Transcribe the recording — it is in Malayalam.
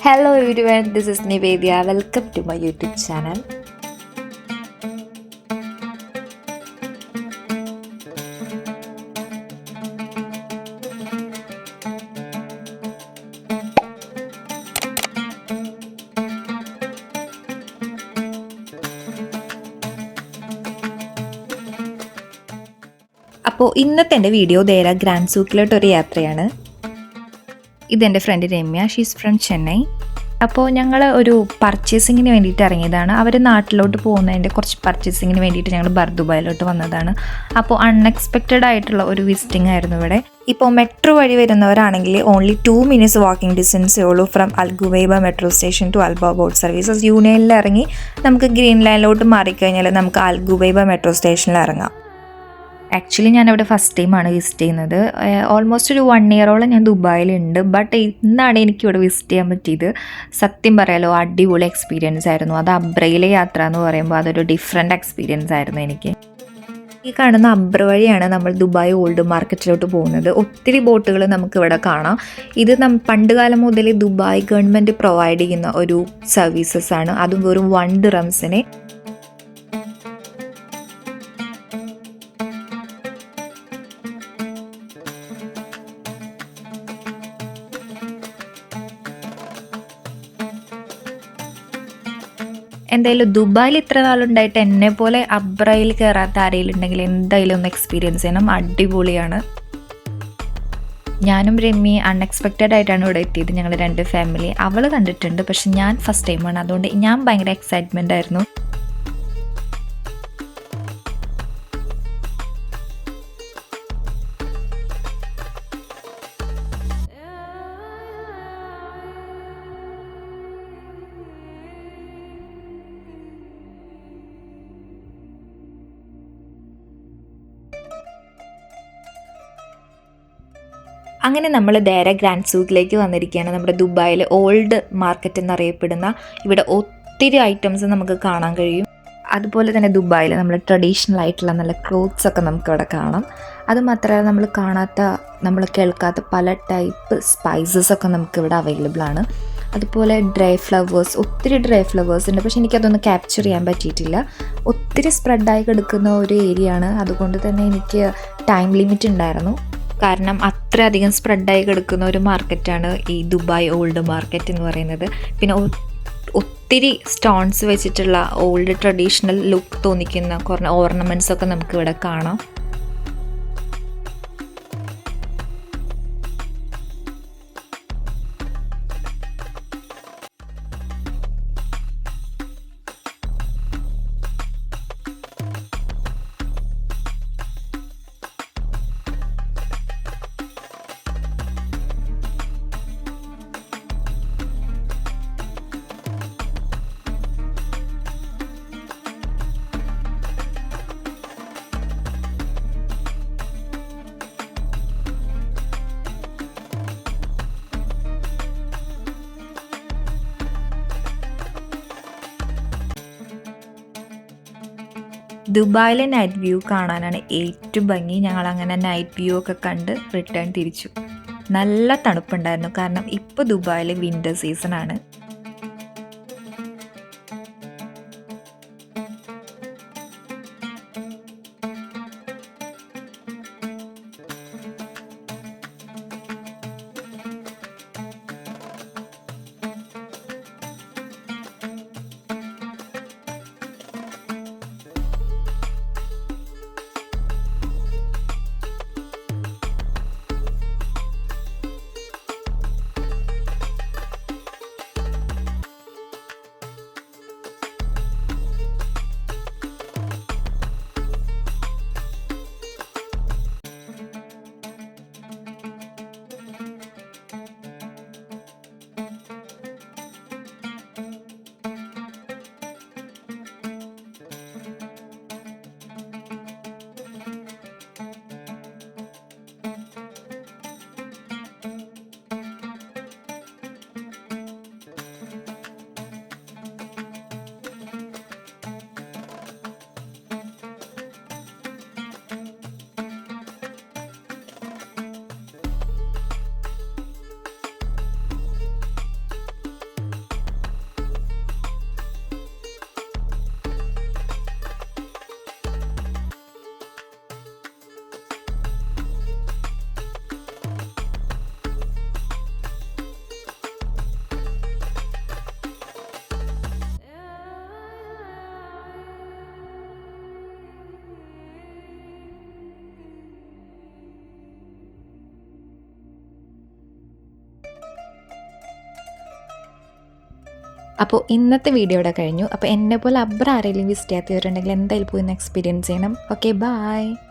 Hello everyone, this is Nivedya. Welcome to my YouTube channel. അപ്പോൾ ഇന്നത്തെ എൻ്റെ വീഡിയോ ദേര ഗ്രാൻഡ് സൂക്കിലോട്ടൊരു യാത്രയാണ്. ഇതെൻ്റെ friend Ramya, she's from Chennai. അപ്പോൾ ഞങ്ങൾ ഒരു പർച്ചേസിങ്ങിന് വേണ്ടിയിട്ട് ഇറങ്ങിയതാണ്. അവർ നാട്ടിലോട്ട് പോകുന്നതിൻ്റെ കുറച്ച് പർച്ചേസിങ്ങിന് വേണ്ടിയിട്ട് ഞങ്ങൾ ബർദുബായിലോട്ട് വന്നതാണ്. അപ്പോൾ അൺഎക്സ്പെക്റ്റഡ് ആയിട്ടുള്ള ഒരു വിസിറ്റിംഗ് ആയിരുന്നു ഇവിടെ. ഇപ്പോൾ മെട്രോ വഴി വരുന്നവരാണെങ്കിൽ ഓൺലി 2 minutes വാക്കിംഗ് ഡിസ്റ്റൻസേ ഉള്ളൂ from Al Ghubaiba metro station to അൽബ ബോട്ട് സർവീസസ്. യൂണിയനിൽ ഇറങ്ങി നമുക്ക് ഗ്രീൻ ലൈനിലോട്ട് മാറിക്കഴിഞ്ഞാൽ നമുക്ക് അൽഗുവൈബ മെട്രോ സ്റ്റേഷനിൽ ഇറങ്ങാം. ആക്ച്വലി ഞാനവിടെ ഫസ്റ്റ് ടൈമാണ് വിസിറ്റ് ചെയ്യുന്നത്. ഓൾമോസ്റ്റ് ഒരു 1 year ഞാൻ ദുബായിലുണ്ട്. ബട്ട് ഇന്നാണ് എനിക്കിവിടെ വിസിറ്റ് ചെയ്യാൻ പറ്റിയത്. സത്യം പറയാലോ, അടിപൊളി എക്സ്പീരിയൻസ് ആയിരുന്നു. അത് അബ്രയിലെ യാത്ര എന്ന് പറയുമ്പോൾ അതൊരു ഡിഫറെൻറ്റ് എക്സ്പീരിയൻസ് ആയിരുന്നു എനിക്ക്. ഈ കാണുന്ന അബ്ര വഴിയാണ് നമ്മൾ ദുബായ് ഓൾഡ് മാർക്കറ്റിലോട്ട് പോകുന്നത്. ഒത്തിരി ബോട്ടുകൾ നമുക്കിവിടെ കാണാം. ഇത് പണ്ട് കാലം മുതൽ ദുബായ് ഗവൺമെൻറ് പ്രൊവൈഡ് ചെയ്യുന്ന ഒരു സർവീസസ് ആണ്. അതും വെറും 1 dirhamsന്. എന്തായാലും ദുബായിൽ ഇത്ര നാളുണ്ടായിട്ട് എന്നെ പോലെ അബ്രയിൽ കയറാത്ത ആരെങ്കിലും ഉണ്ടെങ്കിൽ എന്തായാലും ഒന്ന് എക്സ്പീരിയൻസ് ചെയ്യണം. അടിപൊളിയാണ്. ഞാനും രമ്യ അൺഎക്സ്പെക്റ്റഡ് ആയിട്ടാണ് ഇവിടെ എത്തിയത്. ഞങ്ങൾ 2 ഫാമിലി. അവൾ കണ്ടിട്ടുണ്ട്, പക്ഷെ ഞാൻ ഫസ്റ്റ് ടൈമാണ്. അതുകൊണ്ട് ഞാൻ ഭയങ്കര എക്സൈറ്റ്മെൻ്റ് ആയിരുന്നു. അങ്ങനെ നമ്മൾ ദേര ഗ്രാൻഡ് സൂക്കിലേക്ക് വന്നിരിക്കുകയാണ്. നമ്മുടെ ദുബായിൽ ഓൾഡ് മാർക്കറ്റ് എന്നറിയപ്പെടുന്ന ഇവിടെ ഒത്തിരി ഐറ്റംസ് നമുക്ക് കാണാൻ കഴിയും. അതുപോലെ തന്നെ ദുബായിൽ നമ്മൾ ട്രഡീഷണൽ ആയിട്ടുള്ള നല്ല ക്ലോത്ത്സ് ഒക്കെ നമുക്കിവിടെ കാണാം. അതുമാത്രമല്ല നമ്മൾ കേൾക്കാത്ത പല ടൈപ്പ് സ്പൈസസ് ഒക്കെ നമുക്കിവിടെ അവൈലബിൾ ആണ്. അതുപോലെ ഒത്തിരി ഡ്രൈ ഫ്ലവേഴ്സ് ഉണ്ട്. പക്ഷെ എനിക്കതൊന്നും ക്യാപ്ചർ ചെയ്യാൻ പറ്റിയിട്ടില്ല. ഒത്തിരി സ്പ്രെഡായി കിടക്കുന്ന ഒരു ഏരിയ ആണ്. അതുകൊണ്ട് തന്നെ എനിക്ക് ടൈം ലിമിറ്റ് ഉണ്ടായിരുന്നു. കാരണം അത്രയധികം സ്പ്രെഡായി കിടക്കുന്ന ഒരു മാർക്കറ്റാണ് ഈ ദുബായ് ഓൾഡ് മാർക്കറ്റ് എന്ന് പറയുന്നത്. പിന്നെ ഒത്തിരി സ്റ്റോൺസ് വെച്ചിട്ടുള്ള ഓൾഡ് ട്രഡീഷണൽ ലുക്ക് തോന്നിക്കുന്ന കുറേ ഓർണമെൻറ്റ്സ് ഒക്കെ നമുക്കിവിടെ കാണാം. ദുബായിലെ നൈറ്റ് വ്യൂ കാണാനാണ് ഏറ്റവും ഭംഗി. ഞങ്ങളങ്ങനെ നൈറ്റ് വ്യൂ ഒക്കെ കണ്ട് റിട്ടേൺ തിരിച്ചു. നല്ല തണുപ്പുണ്ടായിരുന്നു. കാരണം ഇപ്പോൾ ദുബായിൽ വിൻ്റർ സീസണാണ്. അപ്പോൾ ഇന്നത്തെ വീഡിയോ ഇവിടെ കഴിഞ്ഞു. അപ്പോൾ എന്നെ പോലെ അബ്ര ആരെങ്കിലും വിസിറ്റ് ചെയ്യാത്തവരുണ്ടെങ്കിൽ എന്തായാലും പോയി ഒന്ന് എക്സ്പീരിയൻസ് ചെയ്യണം. Okay, by.